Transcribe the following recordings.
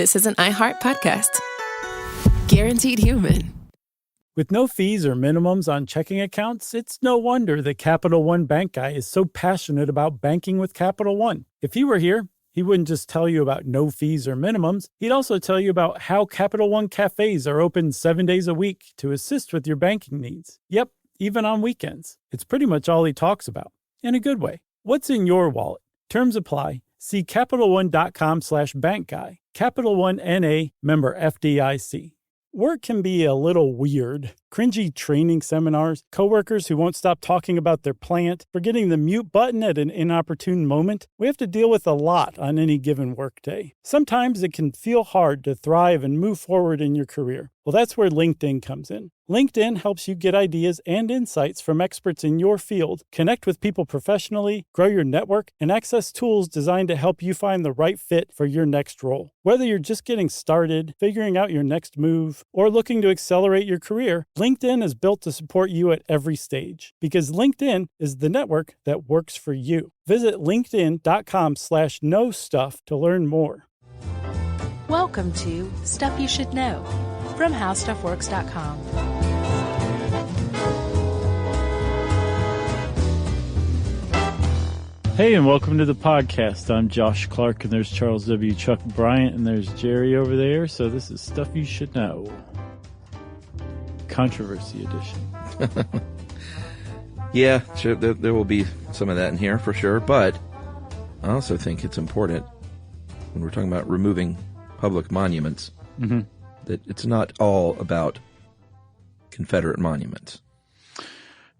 this is an iHeart podcast. Guaranteed human. With no fees or minimums on checking accounts, it's no wonder that Capital One Bank Guy is so passionate about banking with Capital One. If he were here, he wouldn't just tell you about no fees or minimums. He'd also tell you about how Capital One cafes are open 7 days a week to assist with your banking needs. Yep, even on weekends. It's pretty much all he talks about, in a good way. What's in your wallet? Terms apply. See CapitalOne.com/bankguy. Capital One N.A., member FDIC. Work can be a little weird. Cringy training seminars, coworkers who won't stop talking about their plant, forgetting the mute button at an inopportune moment. We have to deal with a lot on any given workday. Sometimes it can feel hard to thrive and move forward in your career. Well, that's where LinkedIn comes in. LinkedIn helps you get ideas and insights from experts in your field, connect with people professionally, grow your network, and access tools designed to help you find the right fit for your next role. Whether you're just getting started, figuring out your next move, or looking to accelerate your career, LinkedIn is built to support you at every stage, because LinkedIn is the network that works for you. Visit linkedin.com/knowstuff to learn more. Welcome to Stuff You Should Know from HowStuffWorks.com. Hey, and welcome to the podcast. I'm Josh Clark, and there's Charles W. Chuck Bryant, and there's Jerry over there. So this is Stuff You Should Know. Controversy edition. Yeah, sure, there will be some of that in here for sure, but I also think it's important when we're talking about removing public monuments that it's not all about Confederate monuments.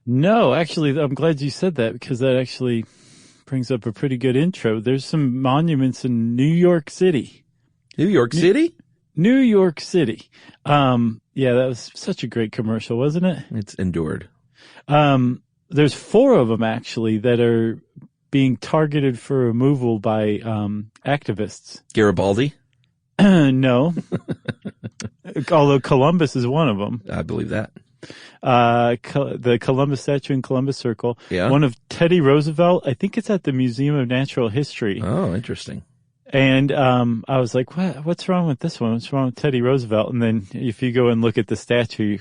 No, actually, I'm glad you said that, because that actually brings up a pretty good intro. There's some monuments in New York City. New York City? New York City. Yeah, that was such a great commercial, wasn't it? It's endured. There's 4 of them, actually, that are being targeted for removal by activists. Garibaldi? No. Although Columbus is one of them. I believe that. The Columbus statue in Columbus Circle. Yeah. One of Teddy Roosevelt. I think it's at the Museum of Natural History. Oh, interesting. And I was like, what's wrong with this one? What's wrong with Teddy Roosevelt? And then if you go and look at the statue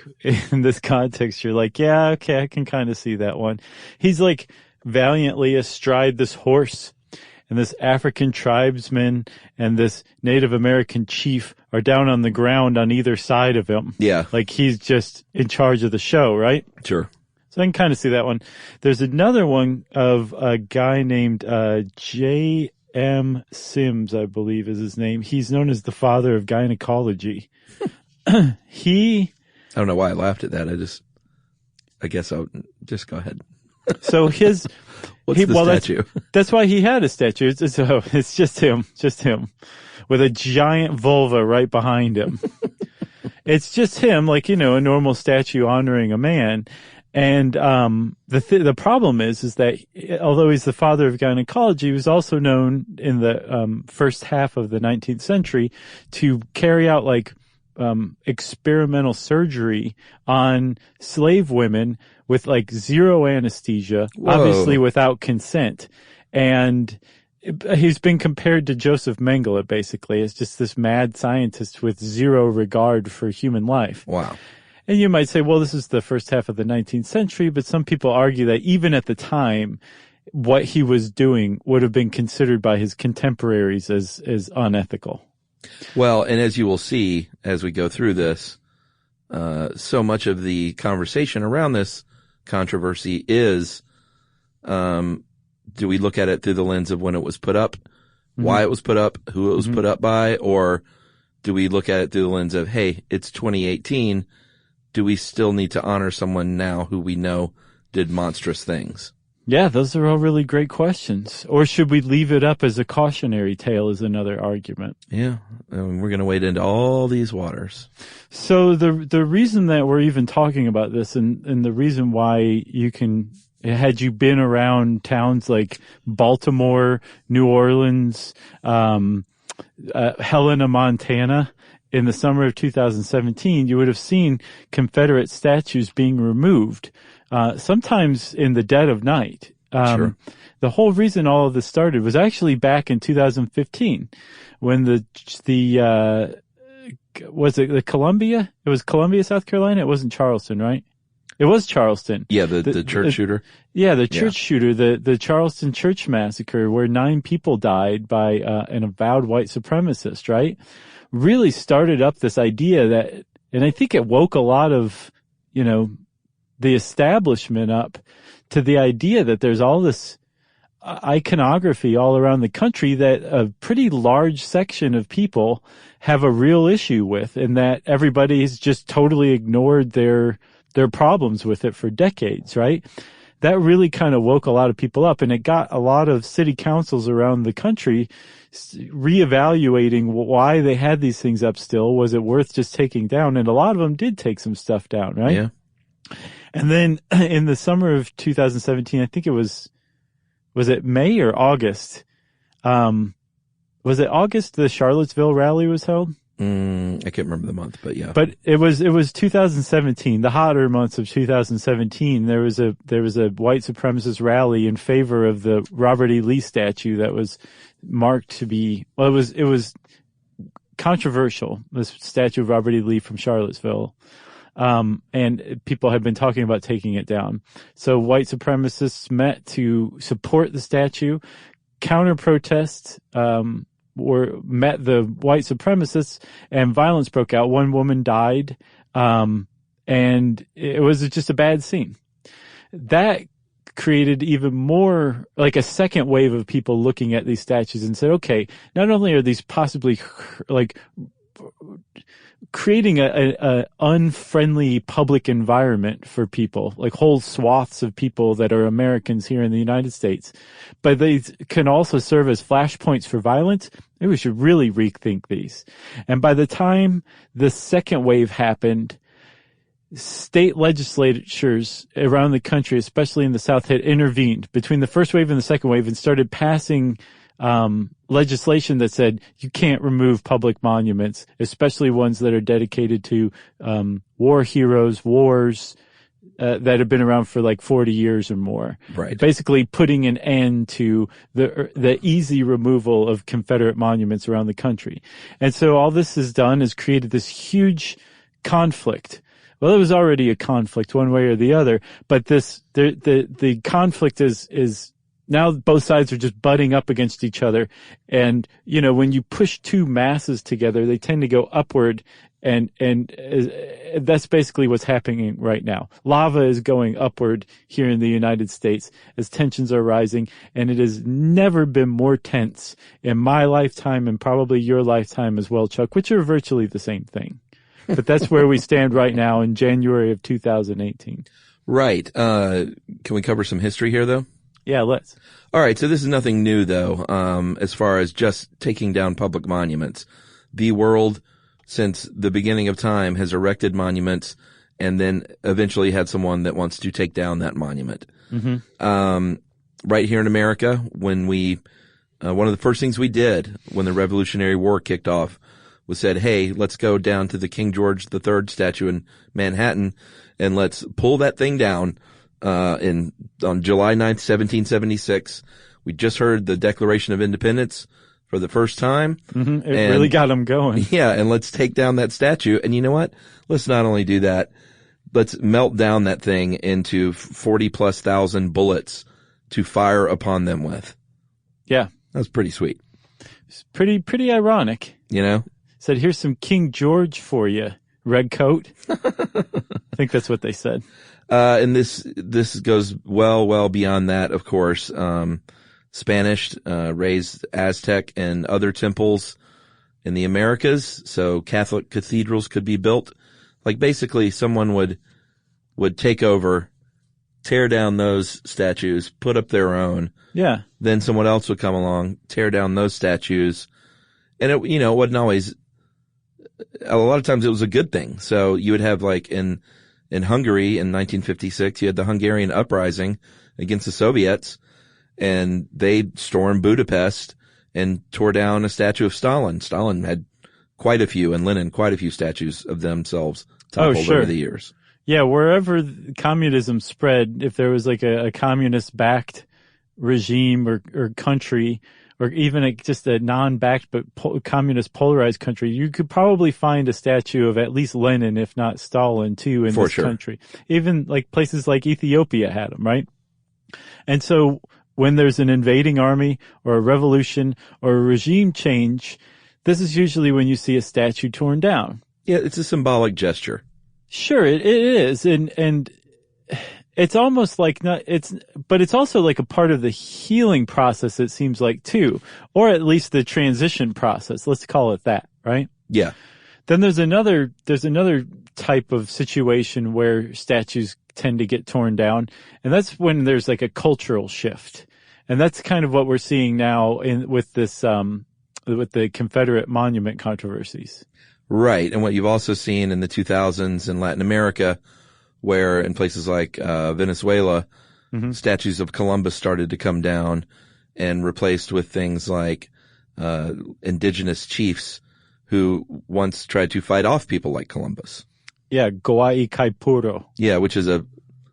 in this context, you're like, yeah, okay, I can kind of see that one. He's like valiantly astride this horse, and this African tribesman and this Native American chief are down on the ground on either side of him. Yeah. Like he's just in charge of the show, right? Sure. So I can kind of see that one. There's another one of a guy named J.M. Sims, I believe is his name. He's known as the father of gynecology. I don't know why I laughed at that. I guess I'll just go ahead. So his... What's the statue? That's why he had a statue. It's just him with a giant vulva right behind him. It's just him, like, a normal statue honoring a man. And the problem is that although he's the father of gynecology, he was also known in the first half of the 19th century to carry out experimental surgery on slave women with zero anesthesia, Whoa. Obviously without consent. And he's been compared to Joseph Mengele, basically, as just this mad scientist with zero regard for human life. Wow. And you might say, well, this is the first half of the 19th century, but some people argue that even at the time, what he was doing would have been considered by his contemporaries as unethical. Well, and as you will see as we go through this, so much of the conversation around this controversy is, do we look at it through the lens of when it was put up, why it was put up, who it was put up by, or do we look at it through the lens of, hey, it's 2018, do we still need to honor someone now who we know did monstrous things? Yeah, those are all really great questions. Or should we leave it up as a cautionary tale is another argument. Yeah, we're going to wade into all these waters. So the reason that we're even talking about this and the reason why had you been around towns like Baltimore, New Orleans, Helena, Montana, in the summer of 2017, you would have seen Confederate statues being removed, sometimes in the dead of night. Sure. The whole reason all of this started was actually back in 2015 when was it the Columbia? It was Columbia, South Carolina. It wasn't Charleston, right? It was Charleston. Yeah, the church shooter. Yeah, the church shooter, the Charleston church massacre where 9 people died by an avowed white supremacist, right? Really started up this idea that, and I think it woke a lot of, the establishment up to the idea that there's all this iconography all around the country that a pretty large section of people have a real issue with, and that everybody's just totally ignored their problems with it for decades, right? That really kind of woke a lot of people up, and it got a lot of city councils around the country reevaluating why they had these things up still. Was it worth just taking down? And a lot of them did take some stuff down, right? Yeah. And then in the summer of 2017, I think was it May or August? Was it August the Charlottesville rally was held? I can't remember the month, but yeah. But it was 2017, the hotter months of 2017. There was a white supremacist rally in favor of the Robert E. Lee statue that was marked to be, it was controversial, this statue of Robert E. Lee from Charlottesville. And people had been talking about taking it down. So white supremacists met to support the statue. Counter protests, met the white supremacists, and violence broke out. One woman died, and it was just a bad scene. That created even more, like a second wave of people looking at these statues and said, okay, not only are these possibly like creating a unfriendly public environment for people, like whole swaths of people that are Americans here in the United States, but they can also serve as flashpoints for violence. Maybe we should really rethink these. And by the time the second wave happened, state legislatures around the country, especially in the South, had intervened between the first wave and the second wave and started passing legislation that said you can't remove public monuments, especially ones that are dedicated to war heroes, wars that have been around for like 40 years or more. Right. Basically putting an end to the easy removal of Confederate monuments around the country. And so all this has done is created this huge conflict. Well, it was already a conflict one way or the other, but the conflict is now both sides are just butting up against each other. And, when you push two masses together, they tend to go upward. And that's basically what's happening right now. Lava is going upward here in the United States as tensions are rising. And it has never been more tense in my lifetime and probably your lifetime as well, Chuck, which are virtually the same thing. But that's where we stand right now in January of 2018. Right. Can we cover some history here, though? Yeah, let's. All right. So this is nothing new, though, as far as just taking down public monuments. The world, since the beginning of time, has erected monuments and then eventually had someone that wants to take down that monument. Mm-hmm. Right here in America, when one of the first things we did when the Revolutionary War kicked off was said, hey, let's go down to the King George III statue in Manhattan and let's pull that thing down. On July 9th, 1776, we just heard the Declaration of Independence for the first time. Mm-hmm. It really got them going. Yeah. And let's take down that statue. And you know what? Let's not only do that, let's melt down that thing into 40,000+ bullets to fire upon them with. Yeah. That's pretty sweet. It's pretty ironic. Said, here's some King George for you, red coat. I think that's what they said. And this goes well beyond that, of course. Spanish, raised Aztec and other temples in the Americas. So Catholic cathedrals could be built. Like basically someone would take over, tear down those statues, put up their own. Yeah. Then someone else would come along, tear down those statues. And it wasn't always, a lot of times it was a good thing. So you would have like in Hungary in 1956, you had the Hungarian uprising against the Soviets, and they stormed Budapest and tore down a statue of Stalin. Stalin had quite a few, and Lenin quite a few statues of themselves toppled over the years. Yeah, wherever communism spread, if there was like a communist-backed regime or country, or even just a non-backed but communist polarized country, you could probably find a statue of at least Lenin, if not Stalin, too, in this country. Even like places like Ethiopia had them, right? And so when there's an invading army or a revolution or a regime change, this is usually when you see a statue torn down. Yeah, it's a symbolic gesture. Sure, it is. And it's almost like but it's also like a part of the healing process, it seems like, too, or at least the transition process. Let's call it that, right? Yeah. Then there's another type of situation where statues tend to get torn down, and that's when there's like a cultural shift. And that's kind of what we're seeing now with this, with the Confederate monument controversies. Right. And what you've also seen in the 2000s in Latin America, where in places like Venezuela, statues of Columbus started to come down and replaced with things like indigenous chiefs who once tried to fight off people like Columbus. Yeah, Goai Kaipuro. Yeah,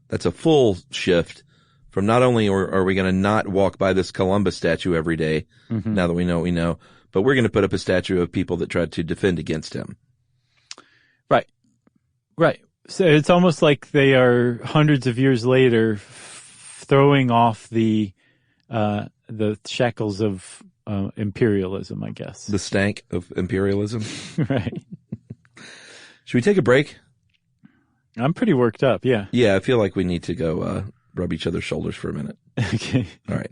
that's a full shift from not only are we going to not walk by this Columbus statue every day, now that we know what we know, but we're going to put up a statue of people that tried to defend against him. Right. Right. So it's almost like they are hundreds of years later throwing off the shackles of imperialism, I guess. The stank of imperialism. Right. Should we take a break? I'm pretty worked up, yeah. Yeah, I feel like we need to go rub each other's shoulders for a minute. Okay. All right.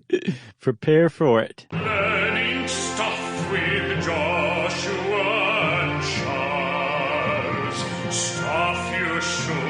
Prepare for it. Learning stuff with Joshua and Charles. Stuff you should know.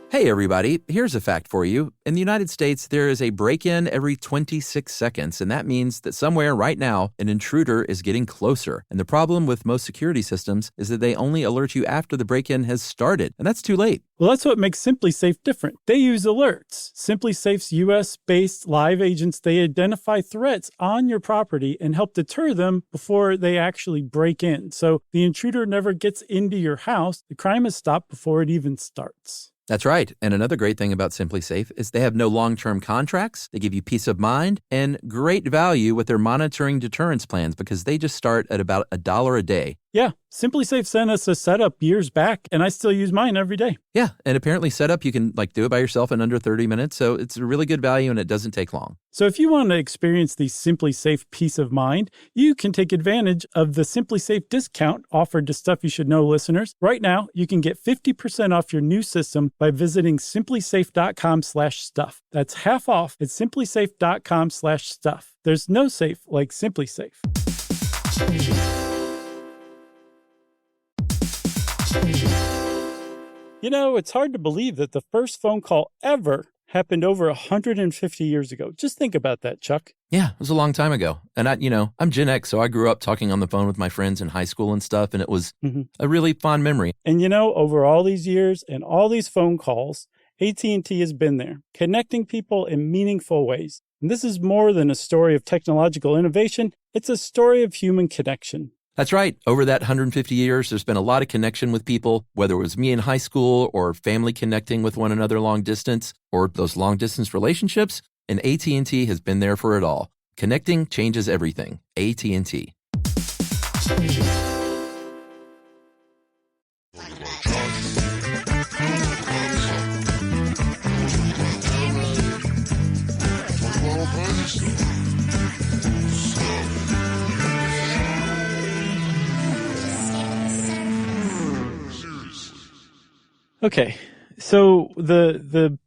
Hey everybody, here's a fact for you. In the United States, there is a break-in every 26 seconds, and that means that somewhere right now, an intruder is getting closer. And the problem with most security systems is that they only alert you after the break-in has started, and that's too late. Well, that's what makes SimpliSafe different. They use alerts. SimpliSafe's U.S.-based live agents, they identify threats on your property and help deter them before they actually break in. So the intruder never gets into your house. The crime is stopped before it even starts. That's right. And another great thing about SimpliSafe is they have no long-term contracts. They give you peace of mind and great value with their monitoring deterrence plans because they just start at about $1 a day. Yeah, SimpliSafe sent us a setup years back, and I still use mine every day. Yeah, and apparently setup, you can do it by yourself in under 30 minutes, so it's a really good value and it doesn't take long. So if you want to experience the SimpliSafe peace of mind, you can take advantage of the SimpliSafe discount offered to Stuff You Should Know listeners. Right now, you can get 50% off your new system by visiting simplisafe.com/stuff. That's half off at simplisafe.com/stuff. There's no safe like SimpliSafe. You know, it's hard to believe that the first phone call ever happened over 150 years ago. Just think about that, Chuck. Yeah, it was a long time ago. And I'm Gen X, so I grew up talking on the phone with my friends in high school and stuff, and it was a really fond memory. And over all these years and all these phone calls, AT&T has been there, connecting people in meaningful ways. And this is more than a story of technological innovation. It's a story of human connection. That's right. Over that 150 years, there's been a lot of connection with people, whether it was me in high school or family connecting with one another long distance or those long distance relationships. And AT&T has been there for it all. Connecting changes everything. AT&T. Okay, so the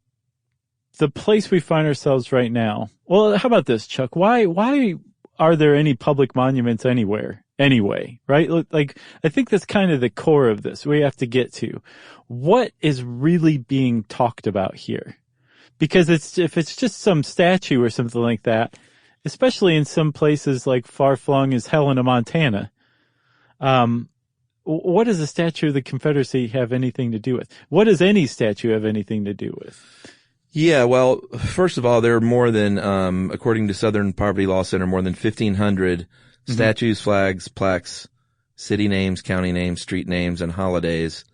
place we find ourselves right now. Well, how about this, Chuck? Why are there any public monuments anywhere anyway? Right? Like, I think that's kind of the core of this. We have to get to what is really being talked about here, because if it's just some statue or something like that, especially in some places like far-flung as Helena, Montana. What does the Statue of the Confederacy have anything to do with? What does any statue have anything to do with? Yeah, well, first of all, there are more than, according to Southern Poverty Law Center, more than 1,500 statues, flags, plaques, city names, county names, street names, and holidays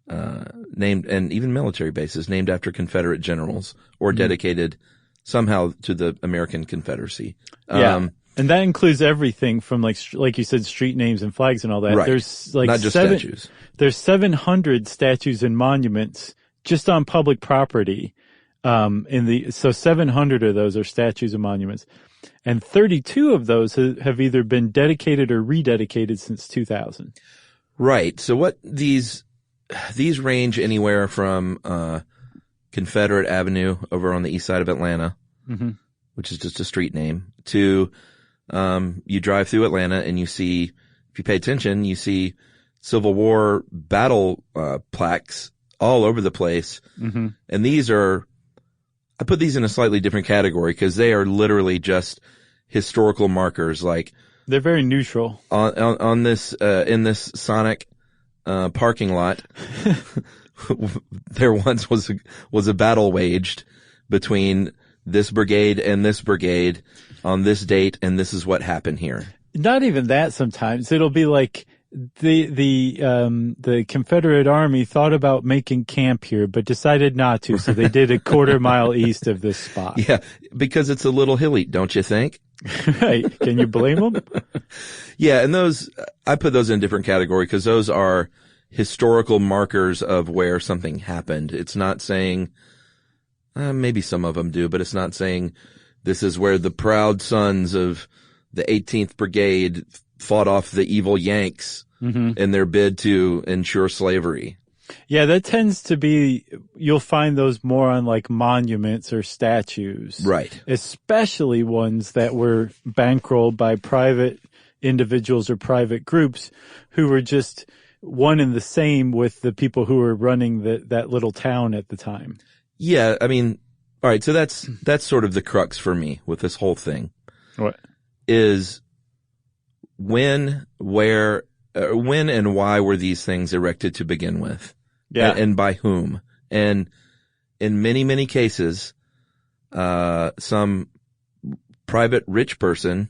named, and even military bases named after Confederate generals or dedicated somehow to the American Confederacy. Yeah. And that includes everything from like you said, street names and flags and all that. Right. There's like not just statues. There's 700 statues and monuments just on public property. So 700 of those are statues and monuments. And 32 of those have either been dedicated or rededicated since 2000. Right. So what these range anywhere from, Confederate Avenue over on the east side of Atlanta, which is just a street name, to, you drive through Atlanta and you see, if you pay attention, you see Civil War battle, plaques all over the place. And I put these in a slightly different category because they are literally just historical markers. Like, they're very neutral. On this, in this Sonic, parking lot, there once was a battle waged between this brigade and this brigade on this date, and this is what happened here. Not even that. Sometimes it'll be like the Confederate Army thought about making camp here, but decided not to, so they did a quarter mile east of this spot. Yeah, because it's a little hilly, don't you think? Right. Can you blame them? Yeah, and I put those in a different category because those are historical markers of where something happened. It's not saying, maybe some of them do, but it's not saying this is where the proud sons of the 18th Brigade fought off the evil Yanks in their bid to ensure slavery. Yeah, that tends to be, you'll find those more on like monuments or statues. Right. Especially ones that were bankrolled by private individuals or private groups who were just one and the same with the people who were running that little town at the time. Yeah, I mean, all right, so that's sort of the crux for me with this whole thing. What? Is when and why were these things erected to begin with? Yeah. And by whom? And in many, many cases, some private rich person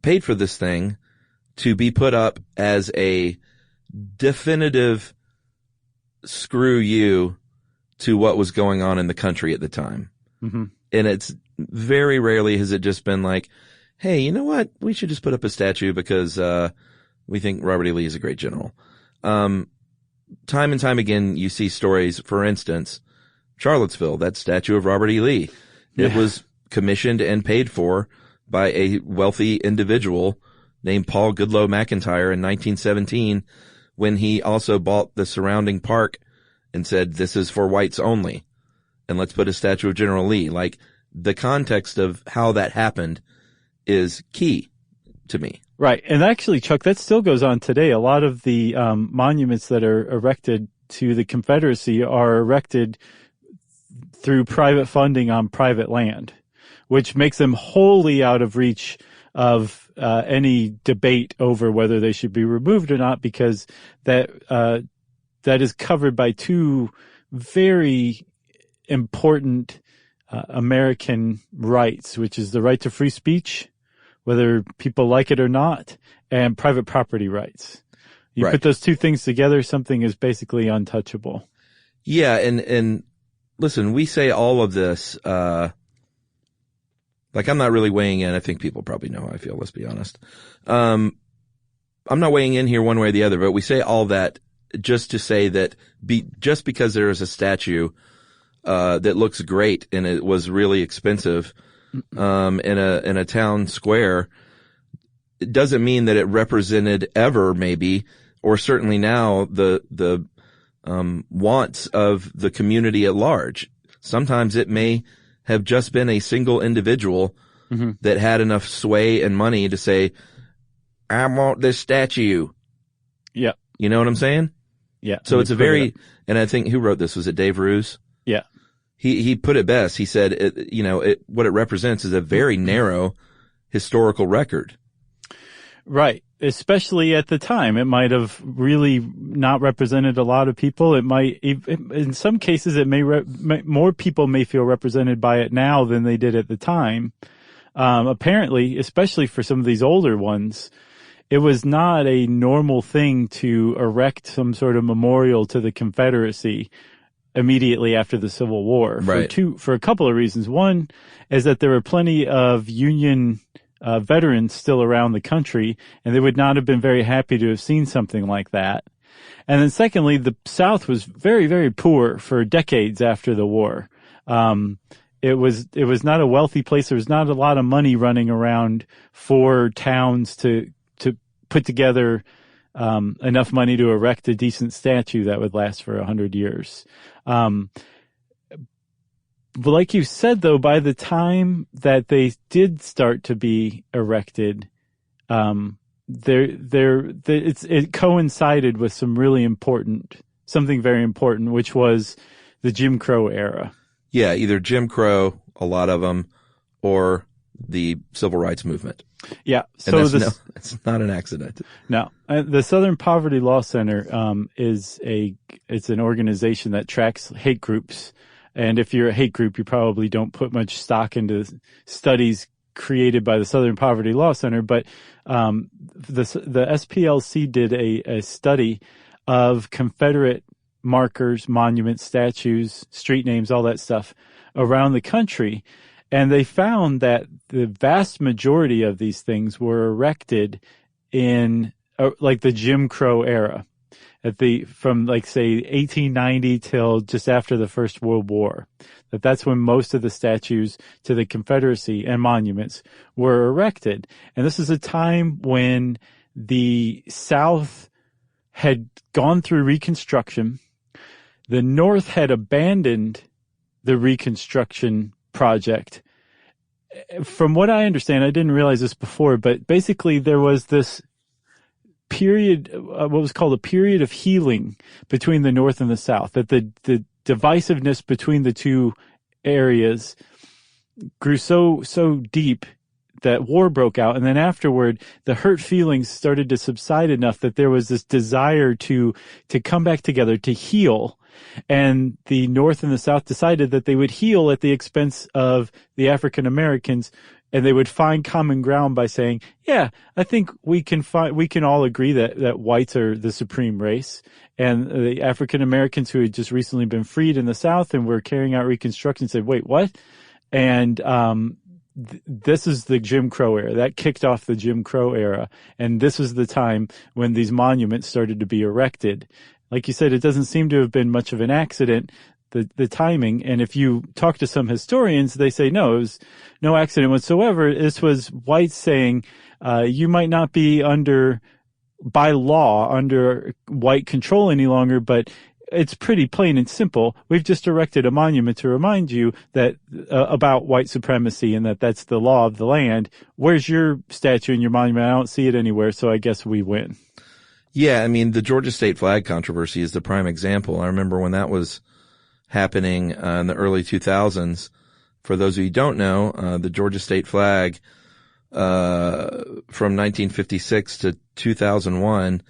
paid for this thing to be put up as a definitive screw you to what was going on in the country at the time. And it's very rarely has it just been like, hey, you know what? We should just put up a statue because, we think Robert E. Lee is a great general. Time and time again, you see stories, for instance, Charlottesville, that statue of Robert E. Lee. Yeah. It was commissioned and paid for by a wealthy individual named Paul Goodloe McIntyre in 1917 when he also bought the surrounding park and said, this is for whites only. And let's put a statue of General Lee. Like, the context of how that happened is key to me. Right. And actually, Chuck, that still goes on today. A lot of the monuments that are erected to the Confederacy are erected through private funding on private land, which makes them wholly out of reach of any debate over whether they should be removed or not, because that is covered by two very important American rights, which is the right to free speech, whether people like it or not, and private property rights. You Right. put those two things together, something is basically untouchable. Yeah, and listen, we say all of this, like I'm not really weighing in. I think people probably know how I feel, let's be honest. I'm not weighing in here one way or the other, but we say all that just to say that just because there is a statue, that looks great and it was really expensive, in a town square, it doesn't mean that it represented ever maybe, or certainly now the wants of the community at large. Sometimes it may have just been a single individual that had enough sway and money to say, I want this statue. Yeah. You know what I'm saying? Yeah. So it's a very, and I think who wrote this? Was it Dave Roos? Yeah. He put it best. He said, what it represents is a very narrow historical record. Right. Especially at the time. It might have really not represented a lot of people. It might, in some cases, it may more people may feel represented by it now than they did at the time. Apparently, especially for some of these older ones, it was not a normal thing to erect some sort of memorial to the Confederacy immediately after the Civil War. Right. For a couple of reasons. One is that there were plenty of Union veterans still around the country, and they would not have been very happy to have seen something like that. And then secondly, the South was very, very poor for decades after the war. It was not a wealthy place. There was not a lot of money running around for towns to put together enough money to erect a decent statue that would last for 100 years. But like you said, though, by the time that they did start to be erected, it coincided with something very important, which was the Jim Crow era. Yeah, either Jim Crow, a lot of them, or the Civil Rights Movement. Yeah, so it's not an accident. No, the Southern Poverty Law Center it's an organization that tracks hate groups. And if you're a hate group, you probably don't put much stock into studies created by the Southern Poverty Law Center. But the SPLC did a study of Confederate markers, monuments, statues, street names, all that stuff around the country. And they found that the vast majority of these things were erected in like the Jim Crow era. From say 1890 till just after the First World War, that's when most of the statues to the Confederacy and monuments were erected. And this is a time when the South had gone through Reconstruction. The North had abandoned the Reconstruction project. From what I understand, I didn't realize this before, but basically there was this period, what was called a period of healing between the North and the South, that the divisiveness between the two areas grew so deep that war broke out. And then afterward, the hurt feelings started to subside enough that there was this desire to come back together, to heal. And the North and the South decided that they would heal at the expense of the African Americans. And they would find common ground by saying, yeah, I think we can all agree that whites are the supreme race. And the African Americans who had just recently been freed in the South and were carrying out Reconstruction said, wait, what? And, this is the Jim Crow era. That kicked off the Jim Crow era. And this was the time when these monuments started to be erected. Like you said, it doesn't seem to have been much of an accident, the timing. And if you talk to some historians, they say, no, it was no accident whatsoever. This was whites saying, you might not be by law, under white control any longer, but it's pretty plain and simple. We've just erected a monument to remind you that about white supremacy and that's the law of the land. Where's your statue and your monument? I don't see it anywhere, so I guess we win. Yeah, I mean, the Georgia state flag controversy is the prime example. I remember when that was happening in the early 2000s. For those of you who don't know, the Georgia state flag from 1956 to 2001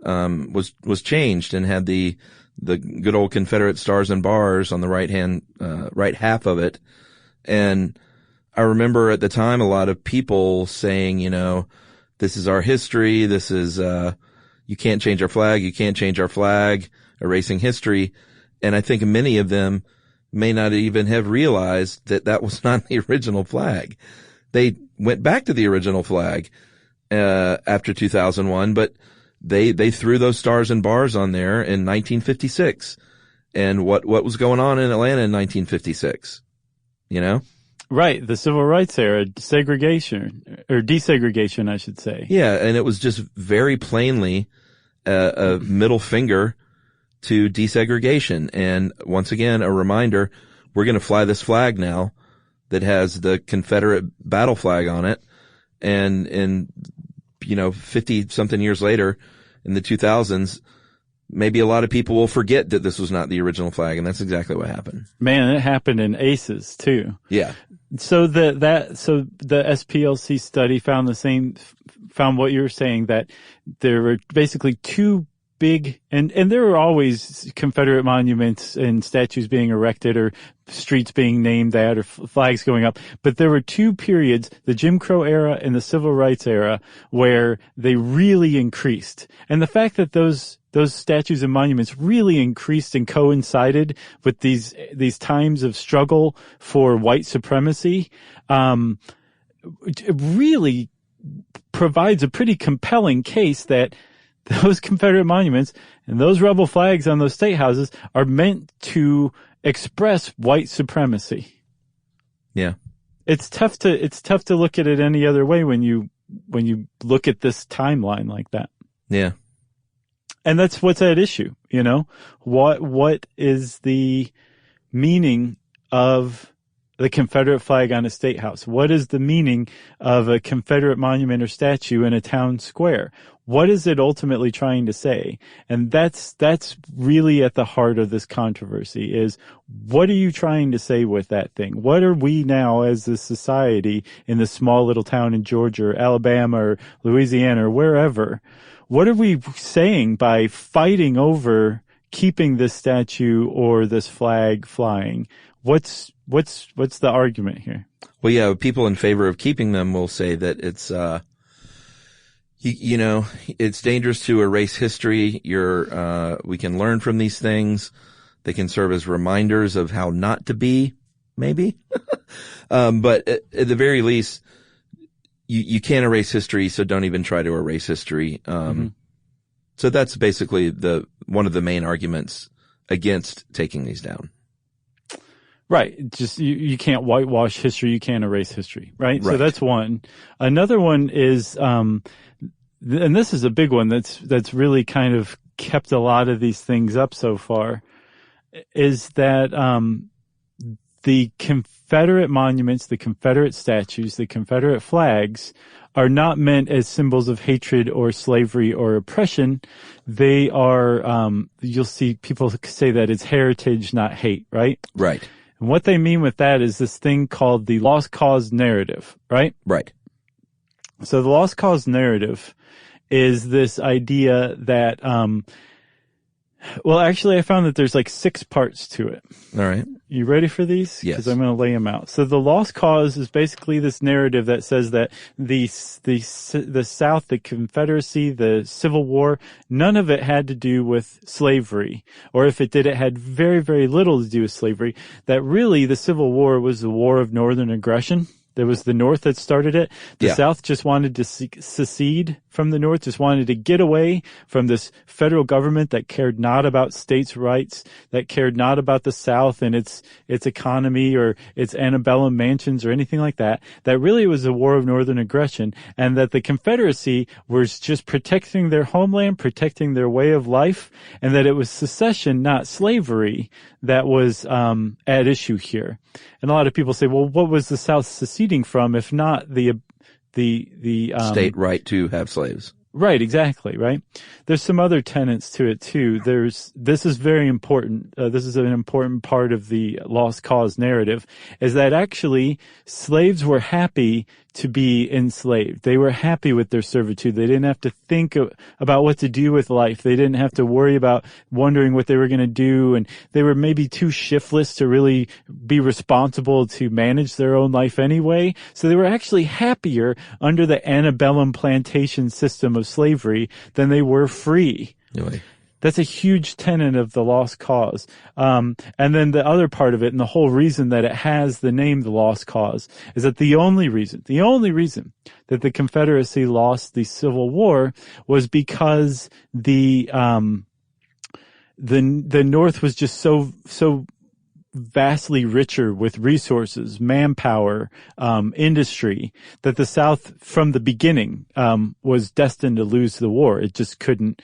was changed and had the good old Confederate stars and bars on the right half of it. And I remember at the time a lot of people saying, this is our history. This is you can't change our flag. You can't change our flag, erasing history. And I think many of them may not even have realized that was not the original flag. They went back to the original flag after 2001, but they threw those stars and bars on there in 1956. And what was going on in Atlanta in 1956? Right, the civil rights era, segregation or desegregation, I should say. Yeah, and it was just very plainly a middle finger to desegregation. And once again, a reminder, we're going to fly this flag now that has the Confederate battle flag on it. And 50 something years later in the 2000s, maybe a lot of people will forget that this was not the original flag. And that's exactly what happened. Man, it happened in ACES too. Yeah. So the SPLC study found what you were saying, that there were basically two big, and there were always Confederate monuments and statues being erected or streets being named that or flags going up. But there were two periods, the Jim Crow era and the Civil Rights era, where they really increased. And the fact that those statues and monuments really increased and coincided with these times of struggle for white supremacy, it really provides a pretty compelling case that those Confederate monuments and those rebel flags on those state houses are meant to express white supremacy. Yeah. It's tough to look at it any other way when you look at this timeline like that. Yeah. And that's what's at issue, you know? What is the meaning of the Confederate flag on a state house? What is the meaning of a Confederate monument or statue in a town square? What is it ultimately trying to say? And that's really at the heart of this controversy is, what are you trying to say with that thing? What are we now as a society in this small little town in Georgia or Alabama or Louisiana or wherever? What are we saying by fighting over keeping this statue or this flag flying? What's the argument here? Well, yeah, people in favor of keeping them will say that it's, you know, it's dangerous to erase history. We can learn from these things. They can serve as reminders of how not to be, maybe. But at the very least, you can't erase history, so don't even try to erase history. So that's basically one of the main arguments against taking these down. Right. Just, you can't whitewash history. You can't erase history. Right. Right. So that's one. Another one is, and this is a big one that's really kind of kept a lot of these things up so far, is that, the Confederate monuments, the Confederate statues, the Confederate flags are not meant as symbols of hatred or slavery or oppression. They are, you'll see people say that it's heritage, not hate, right? Right. And what they mean with that is this thing called the lost cause narrative, right? Right. So the lost cause narrative is this idea that, well, actually I found that there's like 6 parts to it. All right. You ready for these? Yes. Because I'm going to lay them out. So the lost cause is basically this narrative that says that the South, the Confederacy, the Civil War, none of it had to do with slavery. Or if it did, it had very, very little to do with slavery. That really the Civil War was the war of Northern aggression. There was the North that started it. The South just wanted to secede from the North, just wanted to get away from this federal government that cared not about states' rights, that cared not about the South and its economy or its antebellum mansions or anything like that. That really was a war of Northern aggression, and that the Confederacy was just protecting their homeland, protecting their way of life, and that it was secession, not slavery, that was at issue here. And a lot of people say, well, what was the South seceding from if not the state right to have slaves? Right, exactly, right? There's some other tenets to it too. This is very important. This is an important part of the lost cause narrative, is that actually slaves were happy to be enslaved. They were happy with their servitude. They didn't have to think about what to do with life. They didn't have to worry about wondering what they were going to do. And they were maybe too shiftless to really be responsible to manage their own life anyway. So they were actually happier under the antebellum plantation system of slavery than they were free. Really? That's a huge tenet of the lost cause. And then the other part of it, and the whole reason that it has the name the lost cause, is that the only reason that the Confederacy lost the Civil War was because the North was just so vastly richer with resources, manpower, industry, that the South from the beginning was destined to lose the war. It just couldn't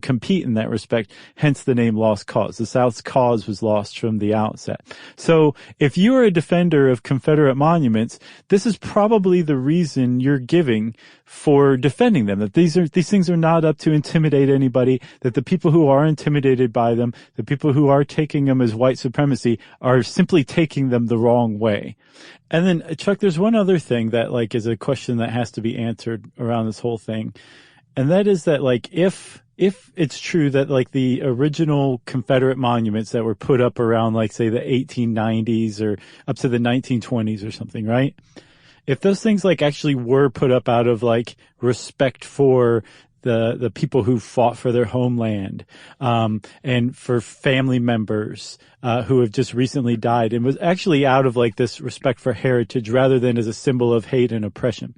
compete in that respect, hence the name lost cause. The South's cause was lost from the outset. So if you are a defender of Confederate monuments, this is probably the reason you're giving for defending them, that these things are not up to intimidate anybody, that the people who are intimidated by them, the people who are taking them as white supremacy, are simply taking them the wrong way. And then, Chuck, there's one other thing that is a question that has to be answered around this whole thing. And that is that, like, if it's true that, like, the original Confederate monuments that were put up around, like, say, the 1890s or up to the 1920s or something, right? If those things, like, actually were put up out of, like, respect for the people who fought for their homeland, and for family members, who have just recently died, and was actually out of, like, this respect for heritage rather than as a symbol of hate and oppression.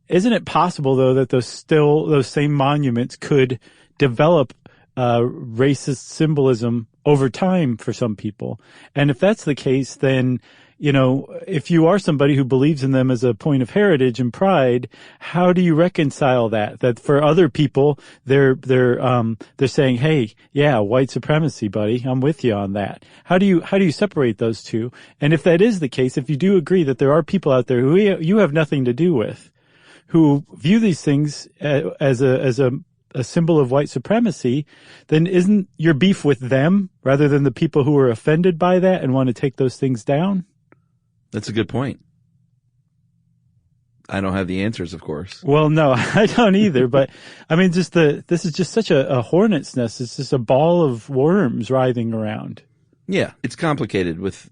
Isn't it possible, though, that those same monuments could develop racist symbolism over time for some people? And if that's the case, then, you know, if you are somebody who believes in them as a point of heritage and pride, how do you reconcile that? That for other people, they're saying, hey, yeah, white supremacy, buddy, I'm with you on that. How do you separate those two? And if that is the case, if you do agree that there are people out there who you have nothing to do with, who view these things as a symbol of white supremacy, then isn't your beef with them rather than the people who are offended by that and want to take those things down? That's a good point. I don't have the answers, of course. Well, no, I don't either. But I mean, this is just such a hornet's nest. It's just a ball of worms writhing around. Yeah, it's complicated with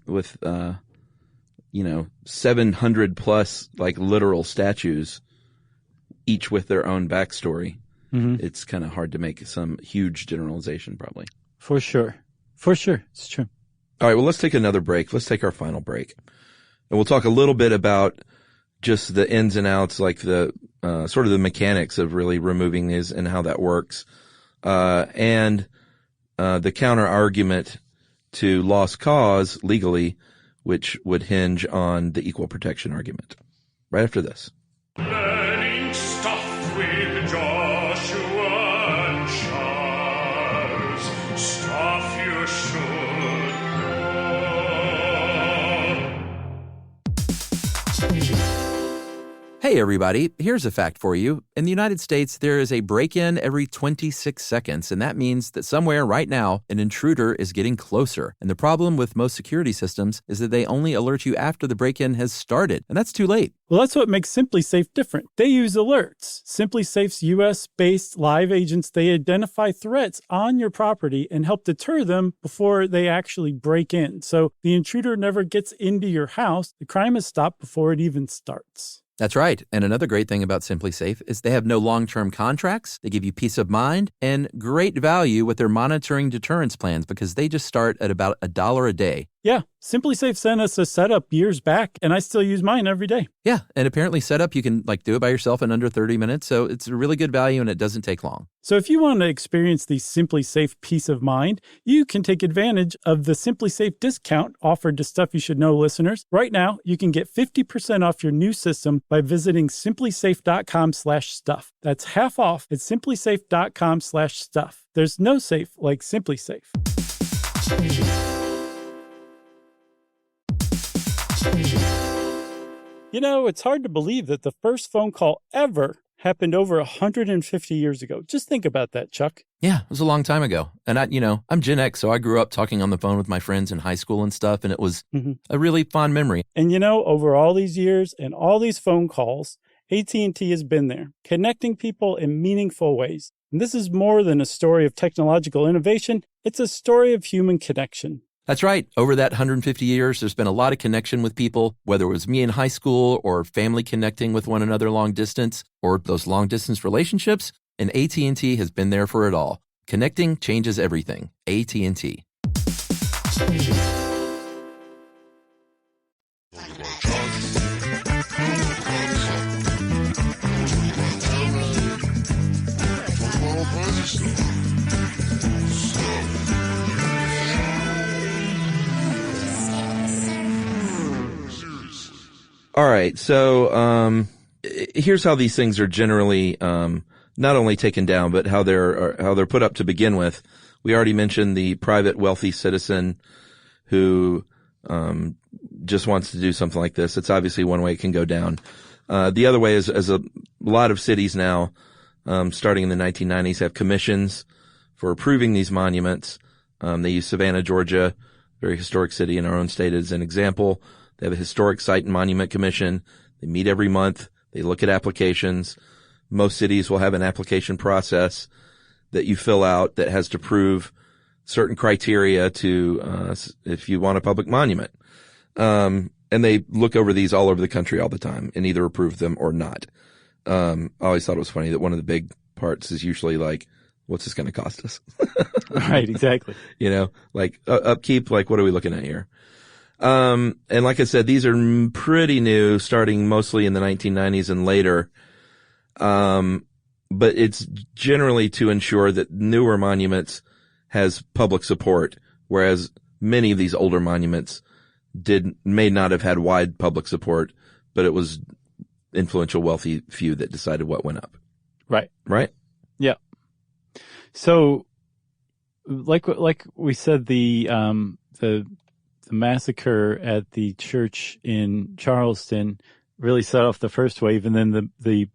700 plus, like, literal statues, each with their own backstory. Mm-hmm. It's kind of hard to make some huge generalization, probably. For sure. It's true. All right. Well, let's take another break. Let's take our final break. And we'll talk a little bit about just the ins and outs, like the sort of the mechanics of really removing these and how that works, and the counter argument to lost cause legally, which would hinge on the equal protection argument. Right after this. Learning stuff with Joshua and Charles. Stuff you should know. Hey everybody, here's a fact for you. In the United States, there is a break-in every 26 seconds, and that means that somewhere right now, an intruder is getting closer. And the problem with most security systems is that they only alert you after the break-in has started, and that's too late. Well, that's what makes SimpliSafe different. They use alerts. SimpliSafe's U.S.-based live agents, they identify threats on your property and help deter them before they actually break in. So the intruder never gets into your house. The crime is stopped before it even starts. That's right. And another great thing about SimpliSafe is they have no long-term contracts. They give you peace of mind and great value with their monitoring deterrence plans because they just start at about $1 a day. Yeah, SimpliSafe sent us a setup years back, and I still use mine every day. Yeah, and apparently setup, you can do it by yourself in under 30 minutes, so it's a really good value and it doesn't take long. So if you want to experience the SimpliSafe peace of mind, you can take advantage of the SimpliSafe discount offered to Stuff You Should Know listeners. Right now, you can get 50% off your new system by visiting simplisafe.com/stuff. That's half off at simplisafe.com/stuff. There's no safe like SimpliSafe. You know, it's hard to believe that the first phone call ever happened over 150 years ago. Just think about that, Chuck. Yeah, it was a long time ago. And I'm Gen X, so I grew up talking on the phone with my friends in high school and stuff, and it was a really fond memory. And over all these years and all these phone calls, AT&T has been there, connecting people in meaningful ways. And this is more than a story of technological innovation. It's a story of human connection. That's right. Over that 150 years, there's been a lot of connection with people, whether it was me in high school or family connecting with one another long distance or those long distance relationships. And AT&T has been there for it all. Connecting changes everything. AT&T. All right. So, here's how these things are generally, not only taken down, but how they're put up to begin with. We already mentioned the private wealthy citizen who, just wants to do something like this. It's obviously one way it can go down. The other way is, as a lot of cities now, starting in the 1990s, have commissions for approving these monuments. They use Savannah, Georgia, very historic city in our own state, as an example. They have a historic site and monument commission. They meet every month. They look at applications. most cities will have an application process that you fill out that has to prove certain criteria to, if you want a public monument. And they look over these all over the country all the time and either approve them or not. I always thought it was funny that one of the big parts is usually like, what's this going to cost us? Right, exactly. You know, like upkeep, like what are we looking at here? And like I said, these are pretty new, starting mostly in the 1990s and later. But it's generally to ensure that newer monuments has public support, whereas many of these older monuments may not have had wide public support, but it was influential, wealthy few that decided what went up. Right. Right? Yeah. So, like we said, the massacre at the church in Charleston really set off the first wave, and then the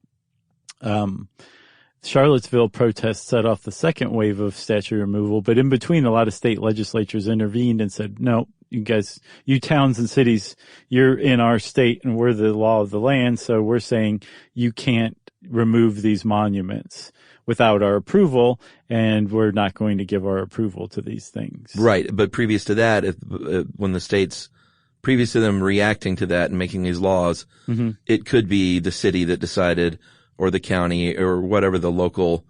Charlottesville protests set off the second wave of statue removal. But in between, a lot of state legislatures intervened and said, no, you guys, you towns and cities, you're in our state and we're the law of the land. So we're saying you can't remove these monuments without our approval, and we're not going to give our approval to these things. Right. But previous to that, when the states, previous to them reacting to that and making these laws, it could be the city that decided, or the county, or whatever the local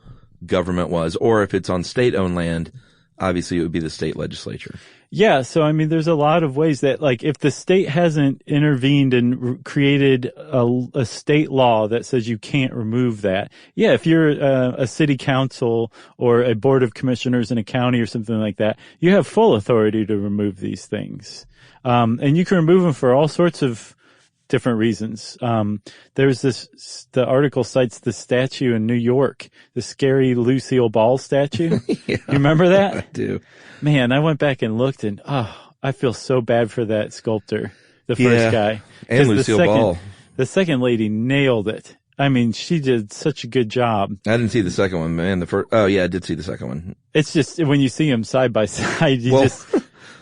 government was. Or if it's on state-owned land, obviously it would be the state legislature. Yeah, so I mean, there's a lot of ways that, like, if the state hasn't intervened and created a state law that says you can't remove that, yeah, if you're a city council or a board of commissioners in a county or something like that, you have full authority to remove these things. And you can remove them for all sorts of different reasons. There's the article cites the statue in New York, the scary Lucille Ball statue. Yeah, you remember that? I do. Man, I went back and looked, and I feel so bad for that sculptor, the first guy. And Lucille Ball. The second lady nailed it. I mean, she did such a good job. I didn't see the second one, man. Oh yeah, I did see the second one. It's just, when you see them side by side,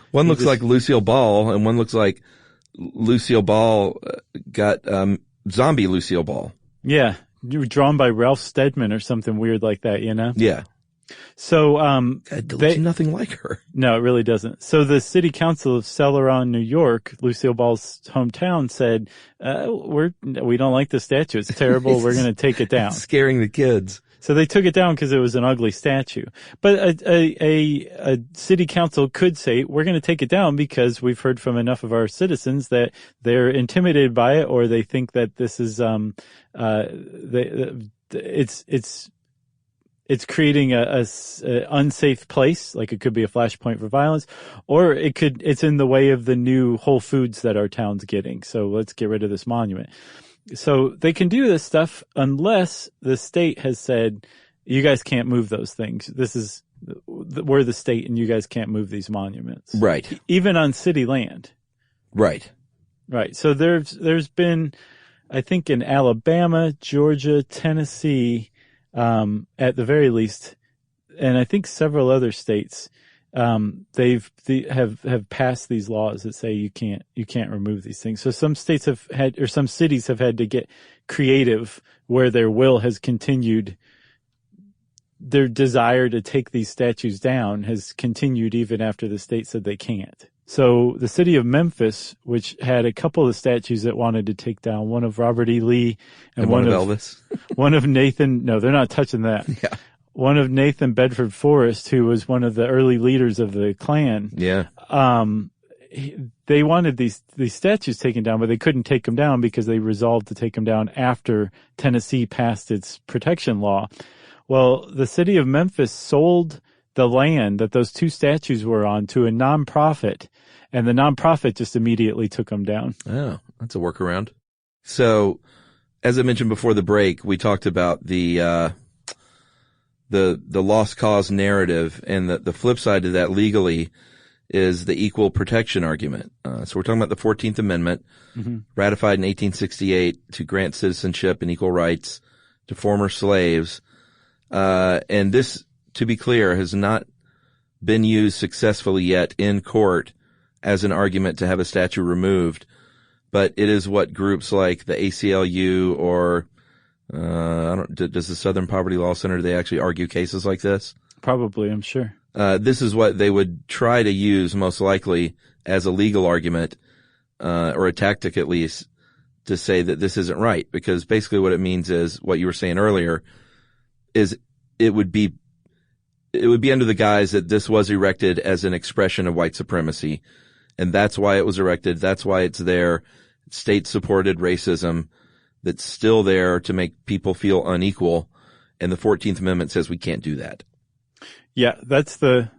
one looks like Lucille Ball and one looks like Lucille Ball got zombie Lucille Ball. Yeah, you were drawn by Ralph Steadman or something weird like that, you know? Yeah. So it looks nothing like her. No, it really doesn't. So the city council of Celeron, New York, Lucille Ball's hometown, said, we don't like the statue. It's terrible. We're going to take it down. It's scaring the kids. So they took it down because it was an ugly statue. But a city council could say, we're going to take it down because we've heard from enough of our citizens that they're intimidated by it, or they think that this is it's creating a unsafe place, like it could be a flashpoint for violence, or it's in the way of the new Whole Foods that our town's getting. So let's get rid of this monument. So they can do this stuff unless the state has said, you guys can't move those things. We're the state and you guys can't move these monuments. Right. Even on city land. Right. Right. So there's been, I think, in Alabama, Georgia, Tennessee, at the very least, and I think several other states, have passed these laws that say you can't remove these things. So some states some cities have had to get creative where their will has continued. Their desire to take these statues down has continued even after the state said they can't. So the city of Memphis, which had a couple of statues that wanted to take down, one of Robert E. Lee and one of Elvis, one of Nathan. No, they're not touching that. Yeah. One of Nathan Bedford Forrest, who was one of the early leaders of the Klan. Yeah. They wanted these statues taken down, but they couldn't take them down because they resolved to take them down after Tennessee passed its protection law. Well, the city of Memphis sold the land that those two statues were on to a nonprofit, and the nonprofit just immediately took them down. Oh, that's a workaround. So, as I mentioned before the break, we talked about the lost cause narrative, and the flip side to that legally is the equal protection argument. So we're talking about the 14th Amendment, ratified in 1868 to grant citizenship and equal rights to former slaves. And this, to be clear, has not been used successfully yet in court as an argument to have a statue removed, but it is what groups like the ACLU or Does the Southern Poverty Law Center, do they actually argue cases like this? Probably, I'm sure. This is what they would try to use most likely as a legal argument, or a tactic at least, to say that this isn't right. Because basically what it means is what you were saying earlier is it would be under the guise that this was erected as an expression of white supremacy. And that's why it was erected. That's why it's there. State supported racism that's still there to make people feel unequal. And the 14th Amendment says we can't do that. Yeah, that's the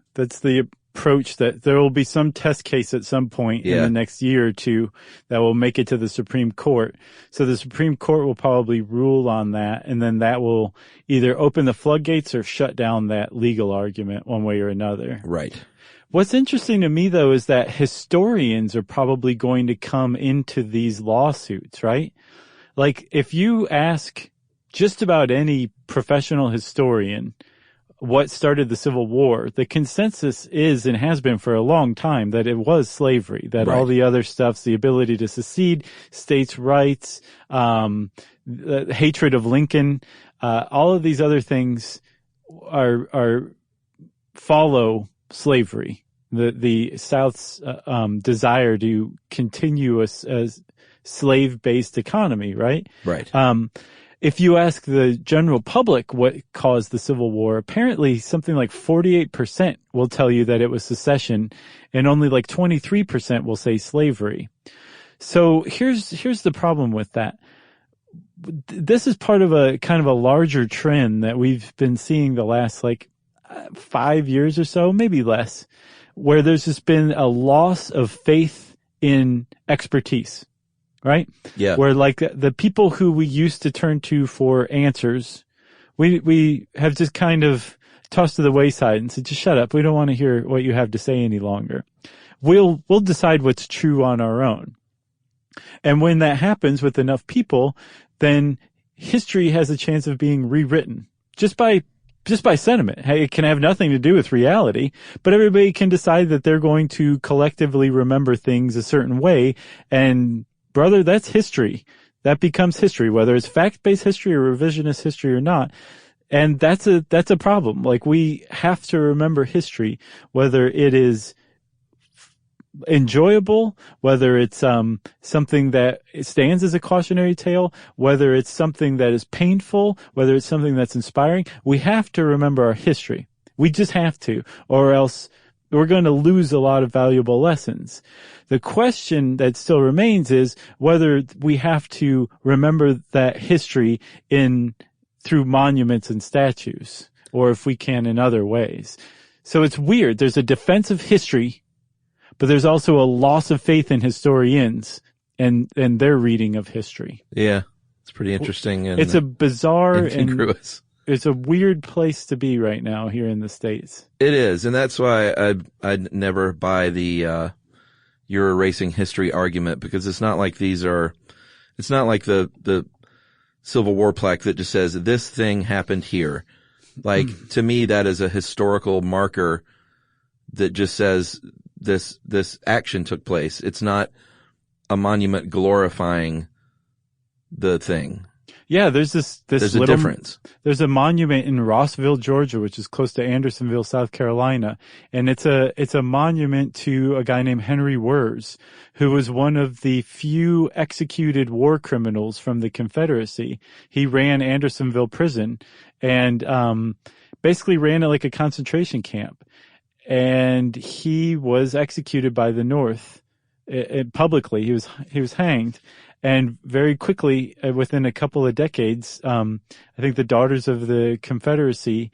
approach, that there will be some test case at some point in the next year or two that will make it to the Supreme Court. So the Supreme Court will probably rule on that, and then that will either open the floodgates or shut down that legal argument one way or another. Right. What's interesting to me, though, is that historians are probably going to come into these lawsuits, right? Like, if you ask just about any professional historian what started the Civil War, the consensus is, and has been for a long time, that it was slavery, that all the other stuff's the ability to secede, states' rights, the hatred of Lincoln, all of these other things are follow slavery. The South's desire to continue a slave-based economy, right? Right. If you ask the general public what caused the Civil War, apparently something like 48% will tell you that it was secession, and only like 23% will say slavery. So here's the problem with that. This is part of a kind of a larger trend that we've been seeing the last 5 years or so, maybe less, where there's just been a loss of faith in expertise. Right? Yeah. Where the people who we used to turn to for answers, we have just kind of tossed to the wayside and said, just shut up. We don't want to hear what you have to say any longer. We'll decide what's true on our own. And when that happens with enough people, then history has a chance of being rewritten just by sentiment. Hey, it can have nothing to do with reality, but everybody can decide that they're going to collectively remember things a certain way, and brother, that's history. That becomes history, whether it's fact-based history or revisionist history or not. And that's a problem. Like, we have to remember history, whether it is enjoyable, whether it's something that stands as a cautionary tale, whether it's something that is painful, whether it's something that's inspiring. We have to remember our history. We just have to, or else we're going to lose a lot of valuable lessons. The question that still remains is whether we have to remember that history through monuments and statues, or if we can in other ways. So it's weird. There's a defense of history, but there's also a loss of faith in historians and their reading of history. Yeah, it's pretty interesting. And it's a bizarre and incongruous. It's a weird place to be right now here in the States. It is, and that's why I'd never buy the you're erasing history argument, because it's not like it's not like the Civil War plaque that just says this thing happened here. Like, to me, that is a historical marker that just says this action took place. It's not a monument glorifying the thing. Yeah, there's a difference. There's a monument in Rossville, Georgia, which is close to Andersonville, South Carolina, and it's a monument to a guy named Henry Wurz, who was one of the few executed war criminals from the Confederacy. He ran Andersonville Prison and basically ran it like a concentration camp, and he was executed by the North publicly. He was hanged. And very quickly, within a couple of decades, I think the Daughters of the Confederacy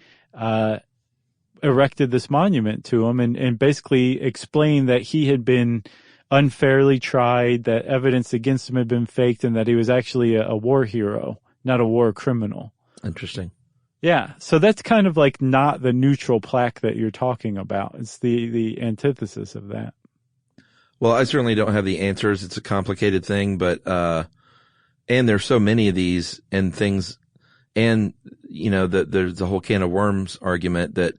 erected this monument to him and basically explained that he had been unfairly tried, that evidence against him had been faked, and that he was actually a war hero, not a war criminal. Interesting. Yeah, so that's kind of like not the neutral plaque that you're talking about. It's the antithesis of that. Well, I certainly don't have the answers. It's a complicated thing, but, and there's so many of these and things, and, there's the whole can of worms argument that,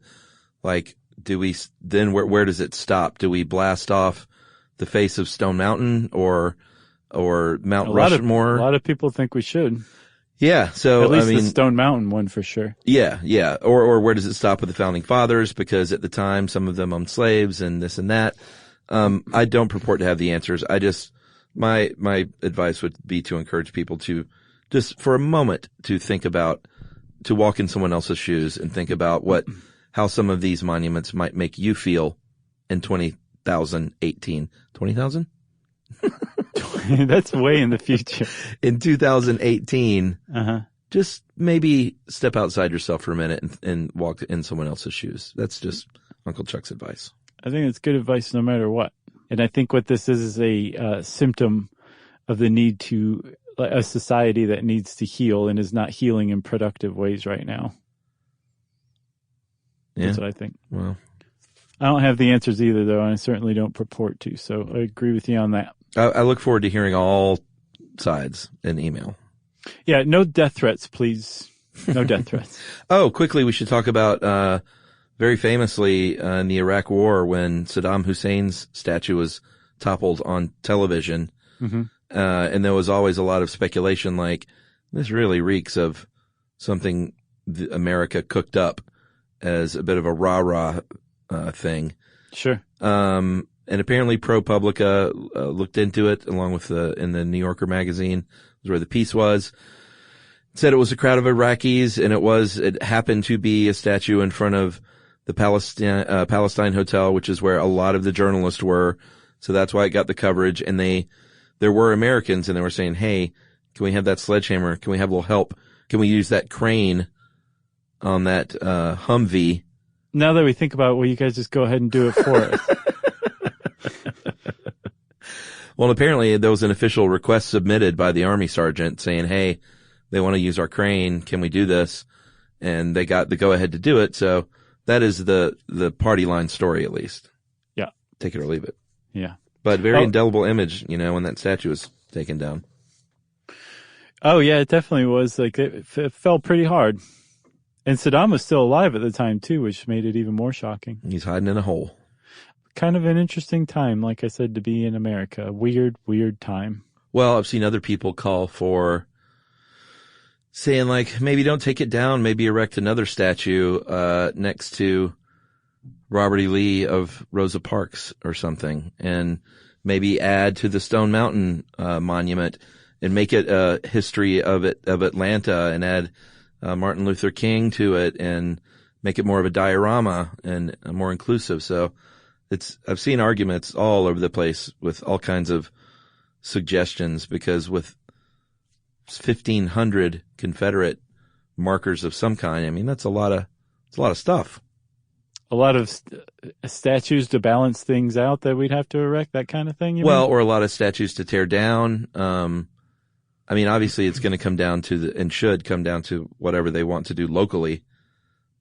like, where does it stop? Do we blast off the face of Stone Mountain or Mount Rushmore? A lot of people think we should. Yeah. So, At least I mean, the Stone Mountain one for sure. yeah. Or where does it stop with the founding fathers? Because at the time, some of them owned slaves and this and that. I don't purport to have the answers. My advice would be to encourage people to just for a moment to think about, to walk in someone else's shoes and think about how some of these monuments might make you feel in 2018. 20,000? That's way in the future. In 2018, Uh-huh. just maybe step outside yourself for a minute and walk in someone else's shoes. That's just Uncle Chuck's advice. I think it's good advice no matter what. And I think what this is a symptom of the need to a society that needs to heal and is not healing in productive ways right now. Yeah. That's what I think. Well, I don't have the answers either, though, and I certainly don't purport to. So I agree with you on that. I look forward to hearing all sides in email. Yeah, no death threats, please. No death threats. Oh, quickly, we should talk about very famously in the Iraq War when Saddam Hussein's statue was toppled on television. Mm-hmm. And there was always a lot of speculation like, this really reeks of something America cooked up as a bit of a rah-rah thing. Sure. And apparently ProPublica looked into it along with in the New Yorker magazine, was where the piece was. It said it was a crowd of Iraqis, and it happened to be a statue in front of the Palestine Hotel, which is where a lot of the journalists were. So that's why it got the coverage. And there were Americans, and they were saying, hey, can we have that sledgehammer? Can we have a little help? Can we use that crane on that Humvee? Now that we think about it, will you guys just go ahead and do it for us? Well, apparently there was an official request submitted by the Army sergeant saying, hey, they want to use our crane. Can we do this? And they got the go ahead to do it. So that is the party line story, at least. Yeah. Take it or leave it. Yeah. But very indelible image, when that statue was taken down. Oh, yeah, it definitely was. Like, it fell pretty hard. And Saddam was still alive at the time, too, which made it even more shocking. He's hiding in a hole. Kind of an interesting time, like I said, to be in America. Weird, weird time. Well, I've seen other people call for saying, like, maybe don't take it down, maybe erect another statue next to Robert E. Lee of Rosa Parks or something, and maybe add to the Stone Mountain monument and make it a history of Atlanta, and add Martin Luther King to it, and make it more of a diorama and more inclusive. So I've seen arguments all over the place with all kinds of suggestions, because with 1,500 Confederate markers of some kind, I mean, that's a lot of stuff. A lot of statues to balance things out that we'd have to erect, that kind of thing. Or a lot of statues to tear down. I mean, obviously it's going to come down to and should come down to whatever they want to do locally,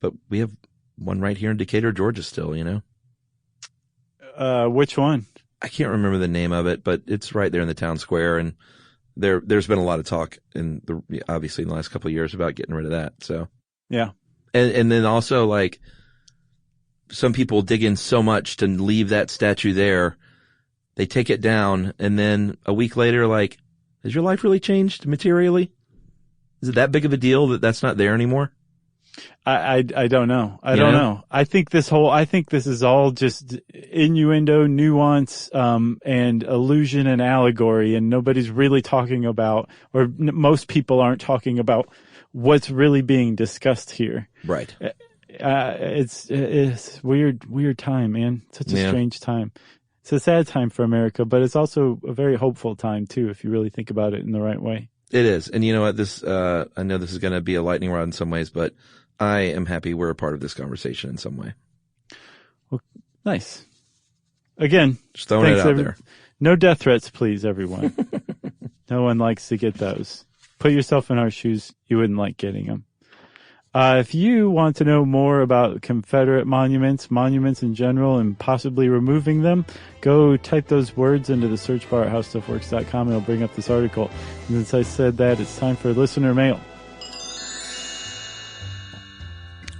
but we have one right here in Decatur, Georgia still, Which one? I can't remember the name of it, but it's right there in the town square, and there's been a lot of talk obviously in the last couple of years about getting rid of that. So yeah, and then also, like, some people dig in so much to leave that statue there, they take it down, and then a week later, like, has your life really changed materially? Is it that big of a deal that that's not there anymore? I don't know. I don't know. I think this is all just innuendo, nuance, and illusion and allegory, and nobody's really talking about, or most people aren't talking about what's really being discussed here. Right. It's weird time, man. Such a strange time. It's a sad time for America, but it's also a very hopeful time too, if you really think about it in the right way. It is. And you know what? I know this is going to be a lightning rod in some ways, but I am happy we're a part of this conversation in some way. Well, nice. Again, just throwing it out there. No death threats, please, everyone. No one likes to get those. Put yourself in our shoes. You wouldn't like getting them. If you want to know more about Confederate monuments in general, and possibly removing them, go type those words into the search bar at howstuffworks.com, and it'll bring up this article. And since I said that, it's time for listener mail.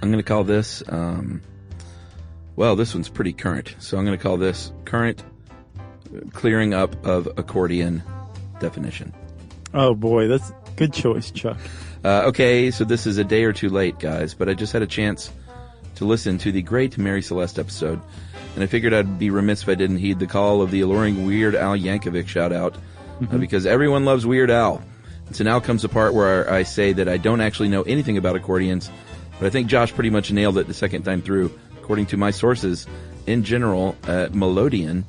I'm going to call this, this one's pretty current. So I'm going to call this current clearing up of accordion definition. Oh boy, that's Good choice, Chuck. Okay, so this is a day or two late, guys, but I just had a chance to listen to the great Mary Celeste episode, and I figured I'd be remiss if I didn't heed the call of the alluring Weird Al Yankovic shout-out, because everyone loves Weird Al. And so now comes the part where I say that I don't actually know anything about accordions, but I think Josh pretty much nailed it the second time through. According to my sources, in general, melodeon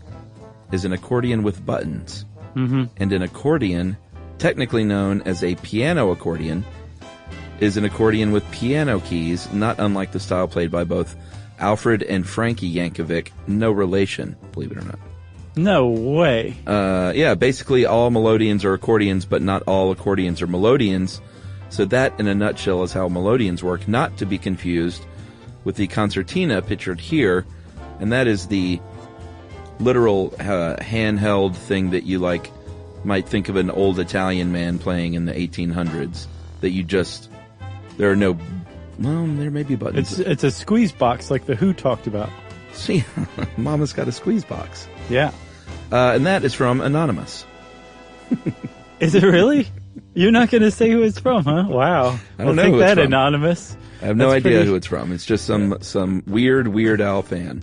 is an accordion with buttons. And an accordion, technically known as a piano accordion, is an accordion with piano keys, not unlike the style played by both Alfred and Frankie Yankovic. No relation, believe it or not. No way. Yeah, basically all melodeons are accordions, but not all accordions are melodeons. So that, in a nutshell, is how melodeons work, not to be confused with the concertina pictured here, and that is the literal handheld thing that you might think of an old Italian man playing in the 1800s. That you just there may be buttons. It's a squeeze box like the Who talked about. See, Mama's got a squeeze box. Yeah, and that is from Anonymous. Is it really? You're not going to say who it's from, huh? Wow. I don't know think who it's that from. Anonymous. I have no idea who it's from. It's just some Weird Al fan.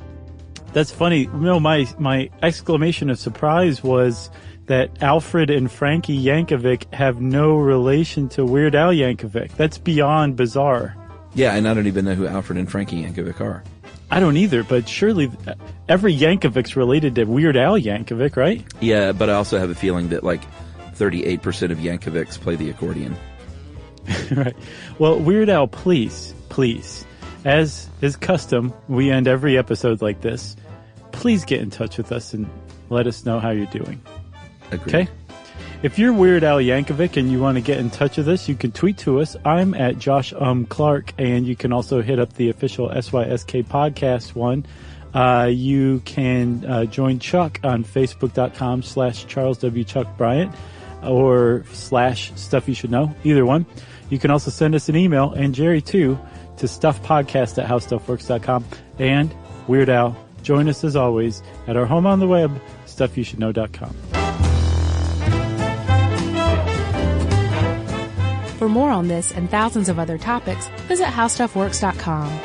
That's funny. No, my exclamation of surprise was that Alfred and Frankie Yankovic have no relation to Weird Al Yankovic. That's beyond bizarre. Yeah, and I don't even know who Alfred and Frankie Yankovic are. I don't either, but surely every Yankovic's related to Weird Al Yankovic, right? Yeah, but I also have a feeling that 38% of Yankovics play the accordion. Right. Well, Weird Al, please, as is custom, we end every episode like this. Please get in touch with us and let us know how you're doing. Agreed. Okay? If you're Weird Al Yankovic and you want to get in touch with us, you can tweet to us. I'm at Josh Clark, and you can also hit up the official SYSK podcast one. You can join Chuck on Facebook.com/Charles W. Chuck Bryant or /Stuff You Should Know, either one. You can also send us an email, and Jerry too, to stuffpodcast@howstuffworks.com. And Weird Al, join us as always at our home on the web, stuffyoushouldknow.com. For more on this and thousands of other topics, visit howstuffworks.com.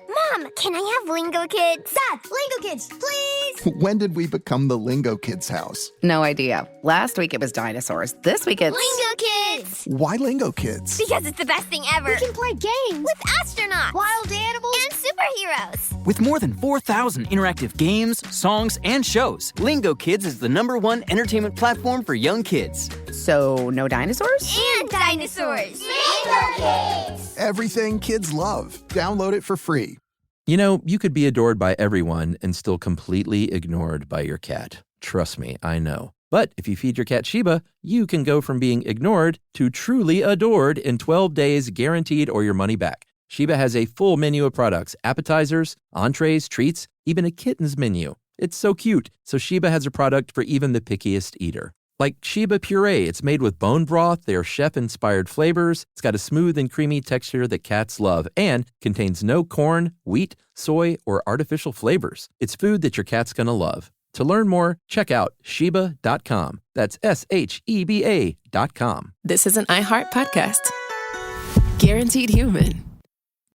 Mom, can I have Lingo Kids? Dad, Lingo Kids, please! When did we become the Lingo Kids house? No idea. Last week it was dinosaurs. This week it's... Lingo Kids! Why Lingo Kids? Because it's the best thing ever. We can play games with astronauts, wild animals, and superheroes. With more than 4,000 interactive games, songs, and shows, Lingo Kids is the #1 entertainment platform for young kids. So, no dinosaurs? And dinosaurs! Lingo Kids! Everything kids love. Download it for free. You know, you could be adored by everyone and still completely ignored by your cat. Trust me, I know. But if you feed your cat Sheba, you can go from being ignored to truly adored in 12 days guaranteed or your money back. Sheba has a full menu of products, appetizers, entrees, treats, even a kitten's menu. It's so cute, so Sheba has a product for even the pickiest eater. Like Sheba Puree, it's made with bone broth, they are chef-inspired flavors, it's got a smooth and creamy texture that cats love, and contains no corn, wheat, soy, or artificial flavors. It's food that your cat's gonna love. To learn more, check out Sheba.com. That's SHEBA.com. This is an iHeart podcast. Guaranteed human.